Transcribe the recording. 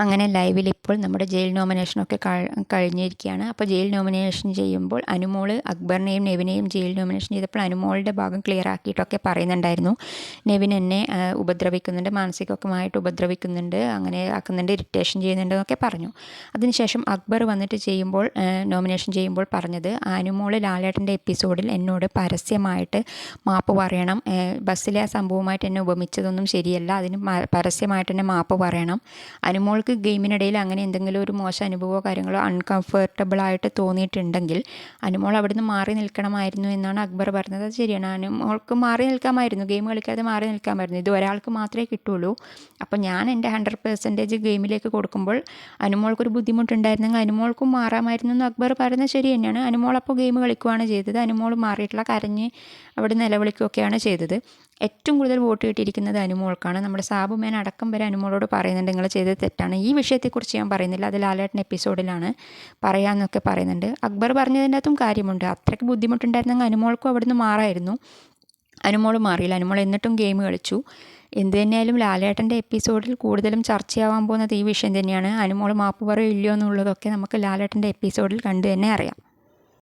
അങ്ങനെ ലൈവിൽ ഇപ്പോൾ നമ്മുടെ ജയിൽ നോമിനേഷനൊക്കെ കഴിഞ്ഞിരിക്കുകയാണ്. അപ്പോൾ ജയിൽ നോമിനേഷൻ ചെയ്യുമ്പോൾ അനുമോൾ അക്ബറിനെയും നെവിനെയും ജയിൽ നോമിനേഷൻ ചെയ്തപ്പോൾ അനുമോളുടെ ഭാഗം ക്ലിയർ ആക്കിയിട്ടൊക്കെ പറയുന്നുണ്ടായിരുന്നു. നെവിൻ എന്നെ ഉപദ്രവിക്കുന്നുണ്ട്, മാനസികമായിട്ട് ഉപദ്രവിക്കുന്നുണ്ട്, അങ്ങനെ ആക്കുന്നുണ്ട്, ഇറിറ്റേഷൻ ചെയ്യുന്നുണ്ട് എന്നൊക്കെ പറഞ്ഞു. അതിനുശേഷം അക്ബർ വന്നിട്ട് നോമിനേഷൻ ചെയ്യുമ്പോൾ പറഞ്ഞത്, അനുമോൾ ലാലേട്ടൻ്റെ എപ്പിസോഡിൽ എന്നോട് പരസ്യമായിട്ട് മാപ്പ് പറയണം, ബസ്സിലെ ആ സംഭവമായിട്ട് എന്നെ ഉപമിച്ചതൊന്നും ശരിയല്ല, അതിന് പരസ്യമായിട്ട് തന്നെ മാപ്പ് പറയണം. അനുമോൾക്ക് ഗെയിമിനിടയിൽ അങ്ങനെ എന്തെങ്കിലും ഒരു മോശം അനുഭവമോ കാര്യങ്ങളോ അൺകംഫർട്ടബിളായിട്ട് തോന്നിയിട്ടുണ്ടെങ്കിൽ അനുമോൾ അവിടുന്ന് മാറി നിൽക്കണമായിരുന്നു എന്നാണ് അക്ബർ പറഞ്ഞത്. അത് ശരിയാണ്, അനുമോൾക്ക് മാറി നിൽക്കാമായിരുന്നു, ഗെയിം കളിക്കാതെ മാറി നിൽക്കാമായിരുന്നു. ഇത് ഒരാൾക്ക് മാത്രമേ കിട്ടുള്ളൂ. അപ്പോൾ ഞാൻ എൻ്റെ 100% ഗെയിമിലേക്ക് കൊടുക്കുമ്പോൾ അനുമോൾക്കൊരു ബുദ്ധിമുട്ടുണ്ടായിരുന്നെങ്കിൽ അനുമോൾക്കും മാറാമായിരുന്നു എന്ന് അക്ബർ പറയുന്നത് ശരി തന്നെയാണ്. അനുമോൾ അപ്പോൾ ഗെയിം കളിക്കുകയാണ് ചെയ്തത്. അനുമോൾ മാറിയിട്ടുള്ള കരഞ്ഞ് അവിടെ നിലവിളിക്കുകയൊക്കെയാണ് ചെയ്തത്. ഏറ്റവും കൂടുതൽ വോട്ട് കിട്ടിയിരിക്കുന്നത് അനുമോൾക്കാണ്. നമ്മുടെ സാബുമേൻ അടക്കം വരെ അനുമോളോട് പറയുന്നുണ്ട് നിങ്ങൾ ചെയ്തത് തെറ്റാണ്. ഈ വിഷയത്തെക്കുറിച്ച് ഞാൻ പറയുന്നില്ല, അത് ലാലേട്ടൻ എപ്പിസോഡിലാണ് പറയാമെന്നൊക്കെ പറയുന്നുണ്ട്. അക്ബർ പറഞ്ഞതിൻ്റെ അകത്തും കാര്യമുണ്ട്. അത്രയ്ക്ക് ബുദ്ധിമുട്ടുണ്ടായിരുന്നെങ്കിൽ അനുമോൾക്കും അവിടുന്ന് മാറായിരുന്നു. അനുമോൾ മാറിയില്ല, അനുമോൾ എന്നിട്ടും ഗെയിം കളിച്ചു. എന്ത് തന്നെയായാലും ലാലേട്ടൻ്റെ എപ്പിസോഡിൽ കൂടുതലും ചർച്ചയാവാൻ പോകുന്നത് ഈ വിഷയം തന്നെയാണ്. അനുമോൾ മാപ്പ് പറയോ ഇല്ലയോ എന്നുള്ളതൊക്കെ നമുക്ക് ലാലേട്ടൻ്റെ എപ്പിസോഡിൽ കണ്ടു തന്നെ അറിയാം.